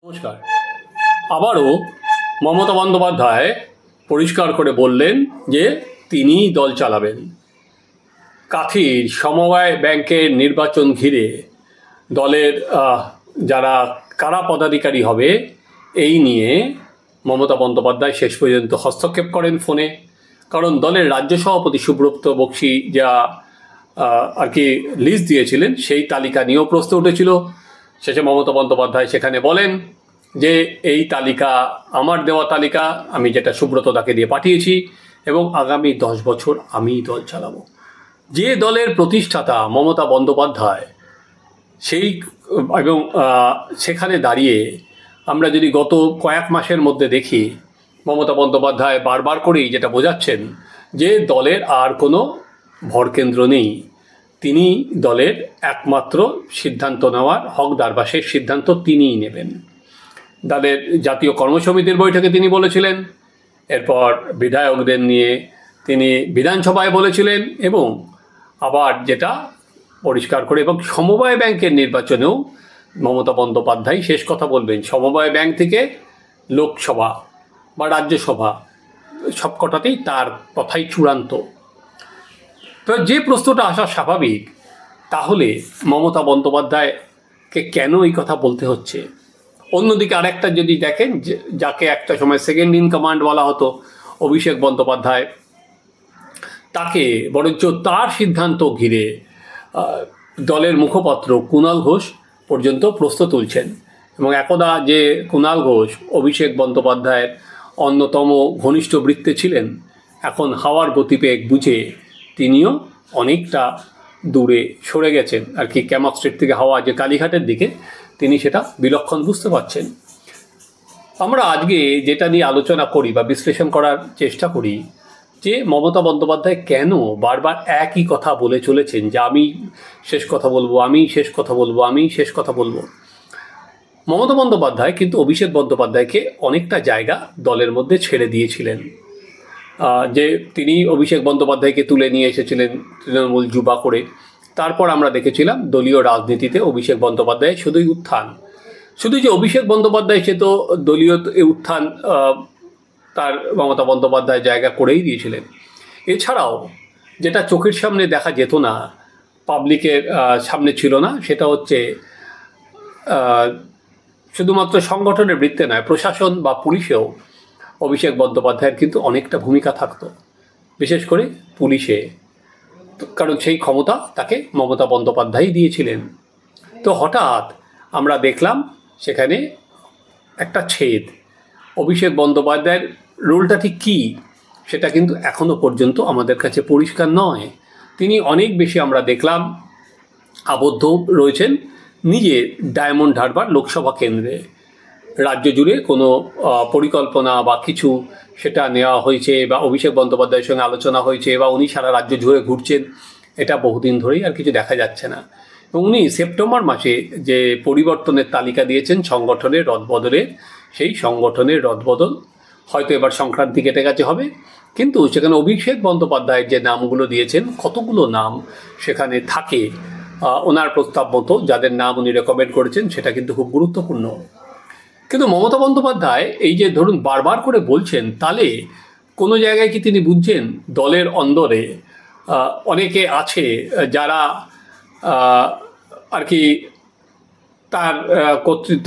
নমস্কার। আবারও মমতা বন্দ্যোপাধ্যায় পরিষ্কার করে বললেন যে তিনি দল চালাবেন। কাঁথির সমবায় ব্যাংকের নির্বাচন ঘিরে দলের যারা কারা পদাধিকারী হবে এই নিয়ে মমতা বন্দ্যোপাধ্যায় শেষ পর্যন্ত হস্তক্ষেপ করেন ফোনে। কারণ দলের রাজ্য সভাপতি সুব্রত বক্সী যা আর কি লিস্ট দিয়েছিলেন সেই তালিকা নিয়েও প্রশ্ন উঠেছিল। শেষে মমতা বন্দ্যোপাধ্যায় সেখানে বলেন যে এই তালিকা আমার দেওয়া তালিকা, আমি যেটা সুব্রত দাকে দিয়ে পাঠিয়েছি এবং আগামী 10 বছর আমি দল চালাবো। যে দলের প্রতিষ্ঠাতা মমতা বন্দ্যোপাধ্যায় সেই এবং সেখানে দাঁড়িয়ে আমরা যদি গত কয়েক মাসের মধ্যে দেখি মমতা বন্দ্যোপাধ্যায় বারবার করেই যেটা বোঝাচ্ছেন যে দলের আর কোনো ভরকেন্দ্র নেই, তিনি দলের একমাত্র সিদ্ধান্ত নেওয়ার হকদার বা শেষ সিদ্ধান্ত তিনিই নেবেন। দলের জাতীয় কর্মসমিতির বৈঠকে তিনি বলেছিলেন, এরপর বিধায়কদের নিয়ে তিনি বিধানসভায় বলেছিলেন এবং আবার যেটা পরিষ্কার করে এবং সমবায় ব্যাংকের নির্বাচনেও মমতা বন্দ্যোপাধ্যায় শেষ কথা বলবেন। সমবায় ব্যাংক থেকে লোকসভা বা রাজ্যসভা সবকটাতেই তার কথাই চূড়ান্ত। তো যে প্রশ্নটা আসা স্বাভাবিক, তাহলে মমতা বন্দ্যোপাধ্যায়কে কেন এই কথা বলতে হচ্ছে? অন্যদিকে আরেকটা যদি দেখেন, যাকে একটা সময় সেকেন্ড ইন কমান্ড বলা হতো অভিষেক বন্দ্যোপাধ্যায়, তাকে বরঞ্চ তার সিদ্ধান্ত ঘিরে দলের মুখপাত্র কুণাল ঘোষ পর্যন্ত প্রশ্ন তুলছেন। এবং একদা যে কুণাল ঘোষ অভিষেক বন্দ্যোপাধ্যায়ের অন্যতম ঘনিষ্ঠ বৃত্তে ছিলেন, এখন হাওয়ার গতিবেগ বুঝে তিনিও অনেকটা দূরে সরে গেছেন আর কি। ক্যামক স্ট্রিট থেকে হাওয়া যে কালীঘাটের দিকে, তিনি সেটা বিলক্ষণ বুঝতে পারছেন। আমরা আজকে যেটা নিয়ে আলোচনা করি বা বিশ্লেষণ করার চেষ্টা করি যে মমতা বন্দ্যোপাধ্যায় কেন বারবার একই কথা বলে চলেছেন যে আমি শেষ কথা বলবো, আমি শেষ কথা বলবো, আমি শেষ কথা বলবো। মমতা বন্দ্যোপাধ্যায় কিন্তু অভিষেক বন্দ্যোপাধ্যায়কে অনেকটা জায়গা দলের মধ্যে ছেড়ে দিয়েছিলেন। যে তিনি অভিষেক বন্দ্যোপাধ্যায়কে তুলে নিয়ে এসেছিলেন তৃণমূল যুবা করে। তারপর আমরা দেখেছিলাম দলীয় রাজনীতিতে অভিষেক বন্দ্যোপাধ্যায় শুধুই উত্থান। শুধু যে অভিষেক বন্দ্যোপাধ্যায়, সে তো দলীয় উত্থান তার মমতা বন্দ্যোপাধ্যায় জায়গা করেই দিয়েছিলেন। এছাড়াও যেটা চোখের সামনে দেখা যেত না, পাবলিকের সামনে ছিল না, সেটা হচ্ছে শুধুমাত্র সংগঠনের বৃত্তে নয়, প্রশাসন বা পুলিশেও অভিষেক বন্দ্যোপাধ্যায়ের কিন্তু অনেকটা ভূমিকা থাকতো, বিশেষ করে পুলিশে, কারণ সেই ক্ষমতা তাকে মমতা বন্দ্যোপাধ্যায়ই দিয়েছিলেন। তো হঠাৎ আমরা দেখলাম সেখানে একটা ছেদ। অভিষেক বন্দ্যোপাধ্যায়ের রোলটা ঠিক কী সেটা কিন্তু এখনও পর্যন্ত আমাদের কাছে পরিষ্কার নয়। তিনি অনেক বেশি আমরা দেখলাম আবদ্ধ রয়েছেন নিজে ডায়মন্ড হারবার লোকসভা কেন্দ্রে। রাজ্য জুড়ে কোনো পরিকল্পনা বা কিছু সেটা নেওয়া হয়েছে বা অভিষেক বন্দ্যোপাধ্যায়ের সঙ্গে আলোচনা হয়েছে বা উনি সারা রাজ্য জুড়ে ঘুরছেন, এটা বহুদিন ধরেই আর কিছু দেখা যাচ্ছে না। এবং উনি সেপ্টেম্বর মাসে যে পরিবর্তনের তালিকা দিয়েছেন সংগঠনের রদবদলের, সেই সংগঠনের রদবদল হয়তো এবার সংক্রান্তি কেটে গেছে হবে, কিন্তু সেখানে অভিষেক বন্দ্যোপাধ্যায়ের যে নামগুলো দিয়েছেন, কতগুলো নাম সেখানে থাকে ওনার প্রস্তাব মতো, যাদের নাম উনি রেকমেন্ড করেছেন, সেটা কিন্তু খুব গুরুত্বপূর্ণ। কিন্তু মমতা বন্দ্যোপাধ্যায় এই যে ধরুন বারবার করে বলছেন, তাহলে কোনো জায়গায় কি তিনি বুঝছেন দলের অন্দরে অনেকে আছে যারা আর কি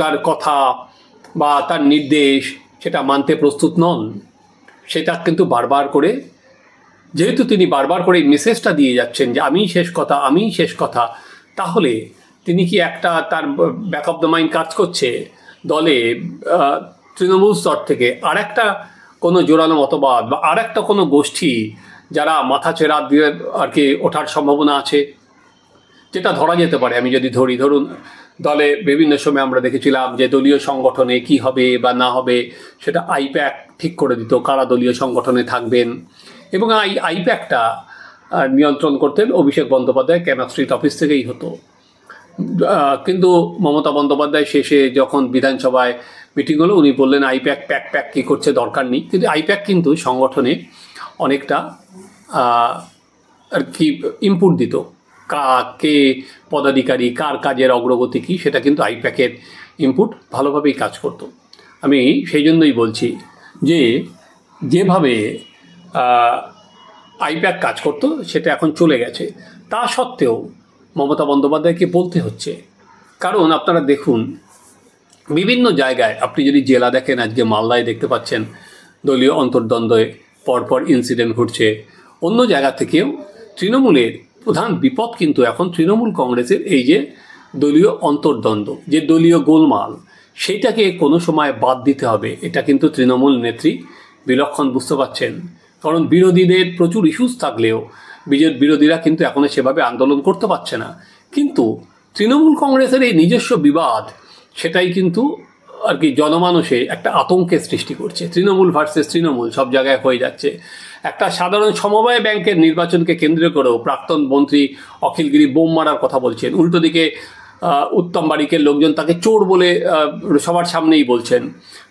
তার কথা বা তার নির্দেশ সেটা মানতে প্রস্তুত নন? সেটা কিন্তু বারবার করে, যেহেতু তিনি বারবার করে মেসেজটা দিয়ে যাচ্ছেন যে আমি শেষ কথা, আমি শেষ কথা, তাহলে তিনি কি একটা তার ব্যাক অফ দ্য মাইন্ড কাজ করছে দলে তৃণমূল স্তর থেকে আর একটা কোনো জোরালো মতবাদ বা আর একটা কোনো গোষ্ঠী যারা মাথা চেরা দিয়ে আর কি ওঠার সম্ভাবনা আছে, যেটা ধরা যেতে পারে। আমি যদি ধরুন দলে বিভিন্ন সময় আমরা দেখেছিলাম যে দলীয় সংগঠনে কি হবে বা না হবে সেটা আইপ্যাক ঠিক করে দিত কারা দলীয় সংগঠনে থাকবেন, এবং আইপ্যাকটা নিয়ন্ত্রণ করতেন অভিষেক বন্দ্যোপাধ্যায় ক্যামক স্ট্রিট অফিস থেকেই হতো। কিন্তু মমতা বন্দ্যোপাধ্যায় শেষে যখন বিধানসভায় মিটিং হলো, উনি বললেন আইপ্যাক প্যাক কী করছে, দরকার নেই। কিন্তু আইপ্যাক কিন্তু সংগঠনে অনেকটা আর কি ইনপুট দিত, কে পদাধিকারী, কার কাজের অগ্রগতি কী, সেটা কিন্তু আইপ্যাকের ইনপুট ভালোভাবেই কাজ করতো। আমি সেই জন্যই বলছি যে যেভাবে আইপ্যাক কাজ করতো সেটা এখন চলে গেছে। তা সত্ত্বেও মমতা বন্দ্যোপাধ্যায়কে বলতে হচ্ছে, কারণ আপনারা দেখুন বিভিন্ন জায়গায়, আপনি যদি জেলা দেখেন, আজকে মালদায় দেখতে পাচ্ছেন দলীয় অন্তর্দ্বন্দ্বে পরপর ইনসিডেন্ট ঘটছে। অন্য জায়গা থেকেও তৃণমূলের প্রধান বিপদ কিন্তু এখন তৃণমূল কংগ্রেসের এই যে দলীয় অন্তর্দ্বন্দ্ব, যে দলীয় গোলমাল, সেইটাকে কোনো সময় বাদ দিতে হবে। এটা কিন্তু তৃণমূল নেত্রী বিলক্ষণ বুঝতে পারছেন। কারণ বিরোধীদের প্রচুর ইস্যুস থাকলেও বিরোধীরা কিন্তু এখনও সেভাবে আন্দোলন করতে পারছে না। কিন্তু তৃণমূল কংগ্রেসের এই নিজস্ব বিবাদ, সেটাই কিন্তু আর কি জনমানসে একটা আতঙ্কের সৃষ্টি করছে। তৃণমূল ভার্সেস তৃণমূল সব জায়গায় হয়ে যাচ্ছে। একটা সাধারণ সমবায় ব্যাংকের নির্বাচনকে কেন্দ্র করেও প্রাক্তন মন্ত্রী অখিলগিরি বোম মারার কথা বলছেন। উল্টো দিকে উত্তম বারিকের লোকজন তাকে চোর বলে সবার সামনেই বলছেন।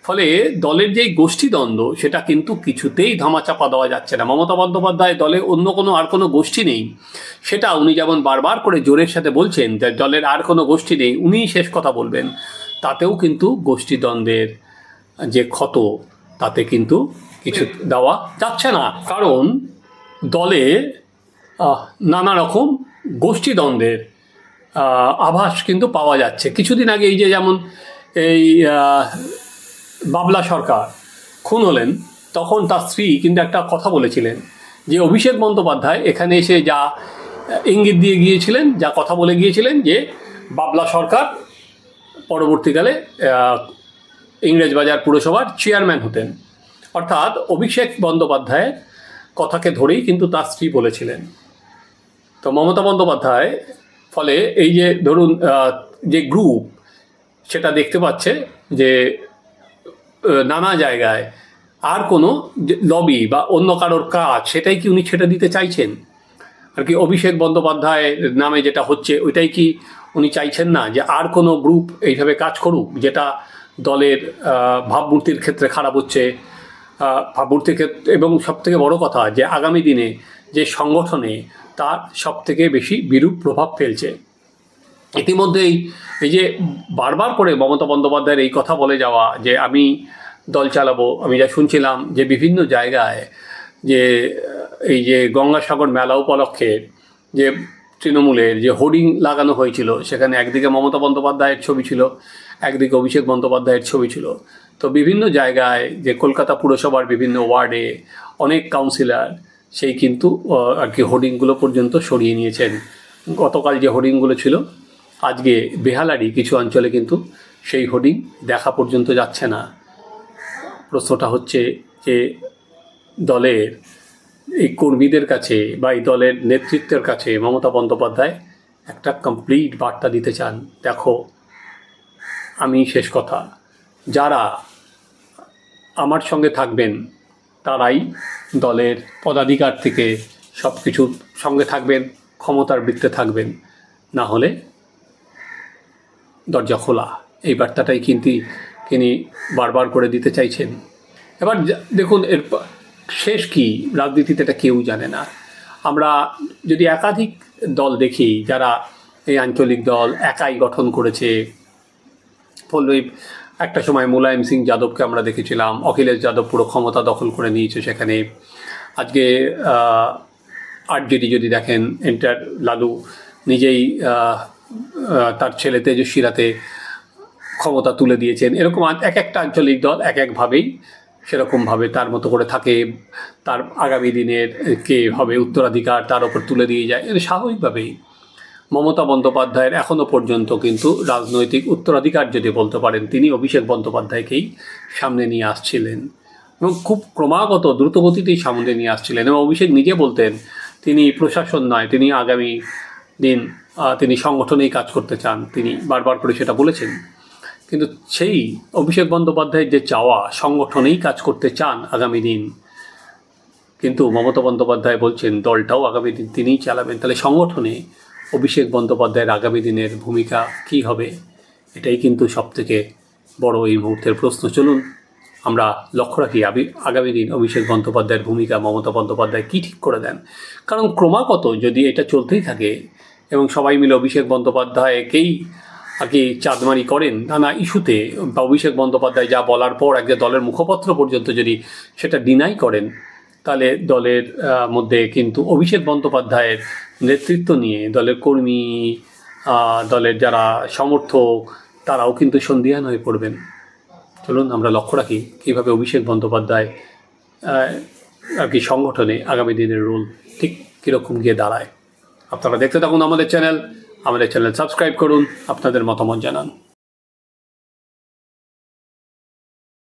ফলে দলের যেই গোষ্ঠীদ্বন্দ্ব, সেটা কিন্তু কিছুতেই ধামাচাপা দেওয়া যাচ্ছে না। মমতা বন্দ্যোপাধ্যায় দলে অন্য কোনো আর কোনো গোষ্ঠী নেই, সেটা উনি যেমন বারবার করে জোরের সাথে বলছেন যে দলের আর কোনো গোষ্ঠী নেই, উনিই শেষ কথা বলবেন, তাতেও কিন্তু গোষ্ঠীদ্বন্দ্বের যে ক্ষত, তাতে কিন্তু কিছু দেওয়া যাচ্ছে না। কারণ দলে নানা রকম গোষ্ঠীদ্বন্দ্বের আভাস কিন্তু পাওয়া যাচ্ছে। কিছুদিন আগে এই যে যেমন এই বাবলা সরকার খুন হলেন, তখন তার স্ত্রী কিন্তু একটা কথা বলেছিলেন যে অভিষেক বন্দ্যোপাধ্যায় এখানে এসে যা ইঙ্গিত দিয়ে গিয়েছিলেন, যা কথা বলে গিয়েছিলেন, যে বাবলা সরকার পরবর্তীকালে ইংরেজবাজার পুরসভার চেয়ারম্যান হতেন। অর্থাৎ অভিষেক বন্দ্যোপাধ্যায়ের কথাকে ধরেই কিন্তু তার স্ত্রী বলেছিলেন। তো মমতা বন্দ্যোপাধ্যায় ফলে এই যে ধরুন যে গ্রুপ, সেটা দেখতে পাচ্ছে যে নানা জায়গায় আর কোনো লবি বা অন্য কারোর কাজ, সেটাই কি উনি ছেড়ে দিতে চাইছেন? আর কি অভিষেক বন্দ্যোপাধ্যায়ের নামে যেটা হচ্ছে, ওইটাই কি উনি চাইছেন না যে আর কোনো গ্রুপ এইভাবে কাজ করুক, যেটা দলের ভাবমূর্তির ক্ষেত্রে খারাপ হচ্ছে, ভাবমূর্তির ক্ষেত্রে, এবং সবথেকে বড় কথা যে আগামী দিনে যে সংগঠনে তার সবথেকে বেশি বিরূপ প্রভাব ফেলছে। ইতিমধ্যেই এই যে বারবার করে মমতা বন্দ্যোপাধ্যায়ের এই কথা বলে যাওয়া যে আমি দল চালাবো, আমি যা শুনছিলাম যে বিভিন্ন জায়গায় যে এই যে গঙ্গাসাগর মেলা উপলক্ষে যে তৃণমূলের যে হোর্ডিং লাগানো হয়েছিল, সেখানে একদিকে মমতা বন্দ্যোপাধ্যায়ের ছবি ছিল, একদিকে অভিষেক বন্দ্যোপাধ্যায়ের ছবি ছিল। তো বিভিন্ন জায়গায় যে কলকাতা পুরসভার বিভিন্ন ওয়ার্ডে অনেক কাউন্সিলর সেই কিন্তু আর কি হোর্ডিংগুলো পর্যন্ত সরিয়ে নিয়েছেন। গতকাল যে হোর্ডিংগুলো ছিল, আজকে বেহালারই কিছু অঞ্চলে কিন্তু সেই হোর্ডিং দেখা পর্যন্ত যাচ্ছে না। প্রশ্নটা হচ্ছে যে দলের এই কর্মীদের কাছে বা এই দলের নেতৃত্বের কাছে মমতা বন্দ্যোপাধ্যায় একটা কমপ্লিট বার্তা দিতে চান, দেখো আমি শেষ কথা, যারা আমার সঙ্গে থাকবেন তারাই দলের পদাধিকার থেকে সব কিছুর সঙ্গে থাকবেন, ক্ষমতার বৃত্তে থাকবেন, না হলে দরজা খোলা। এই বার্তাটাই কিন্তু তিনি বারবার করে দিতে চাইছেন। এবার দেখুন এর শেষ কি রাজনীতিতে, এটা কেউ জানে না। আমরা যদি একাধিক দল দেখি যারা এই আঞ্চলিক দল একাই গঠন করেছে, ফলে একটা সময় মুলায়ম সিং যাদবকে আমরা দেখেছিলাম, অখিলেশ যাদব পুরো ক্ষমতা দখল করে নিয়েছে সেখানে। আজকে আরজেডি যদি দেখেন, এন্টার লালু নিজেই তার ছেলে তেজস্বী রাতে ক্ষমতা তুলে দিয়েছেন। এরকম এক একটা আঞ্চলিক দল এক একভাবেই সেরকমভাবে তার মতো করে থাকে, তার আগামী দিনের কে হবে উত্তরাধিকার তার ওপর তুলে দিয়ে যায়। এটা স্বাভাবিকভাবেই মমতা বন্দ্যোপাধ্যায়ের এখনও পর্যন্ত কিন্তু রাজনৈতিক উত্তরাধিকার যদি বলতে পারেন, তিনি অভিষেক বন্দ্যোপাধ্যায়কেই সামনে নিয়ে আসছিলেন এবং খুব ক্রমাগত দ্রুতগতিতেই সামনে নিয়ে আসছিলেন। এবং অভিষেক নিজে বলতেন তিনি প্রশাসন নয়, তিনি আগামী দিন তিনি সংগঠনেই কাজ করতে চান, তিনি বারবার করে সেটা বলেছেন। কিন্তু সেই অভিষেক বন্দ্যোপাধ্যায়ের যে চাওয়া সংগঠনেই কাজ করতে চান আগামী দিন, কিন্তু মমতা বন্দ্যোপাধ্যায় বলছেন দলটাও আগামী দিন তিনিই চালাবেন। তাহলে সংগঠনে অভিষেক বন্দ্যোপাধ্যায়ের আগামী দিনের ভূমিকা কী হবে, এটাই কিন্তু সবথেকে বড় এই মুহূর্তের প্রশ্ন। চলুন আমরা লক্ষ্য রাখি আগামী দিন অভিষেক বন্দ্যোপাধ্যায়ের ভূমিকা মমতা বন্দ্যোপাধ্যায় কী ঠিক করে দেন। কারণ ক্রমাগত যদি এটা চলতেই থাকে, এবং সবাই মিলে অভিষেক বন্দ্যোপাধ্যায়কেই আর কি চাঁদমারি করেন নানা ইস্যুতে, বা অভিষেক বন্দ্যোপাধ্যায় যা বলার পর একটা দলের মুখপত্র পর্যন্ত যদি সেটা ডিনাই করেন, তাহলে দলের মধ্যে কিন্তু অভিষেক বন্দ্যোপাধ্যায়ের নেতৃত্ব নিয়ে দলের কর্মী, দলের যারা সমর্থক, তারাও কিন্তু সন্দিহান হয়ে পড়বেন। চলুন আমরা লক্ষ্য রাখি কীভাবে অভিষেক বন্দ্যোপাধ্যায় আর কি সংগঠনে আগামী দিনের রোল ঠিক কীরকম গিয়ে দাঁড়ায়। আপনারা দেখতে থাকুন আমাদের চ্যানেল সাবস্ক্রাইব করুন, আপনাদের মতামত জানান।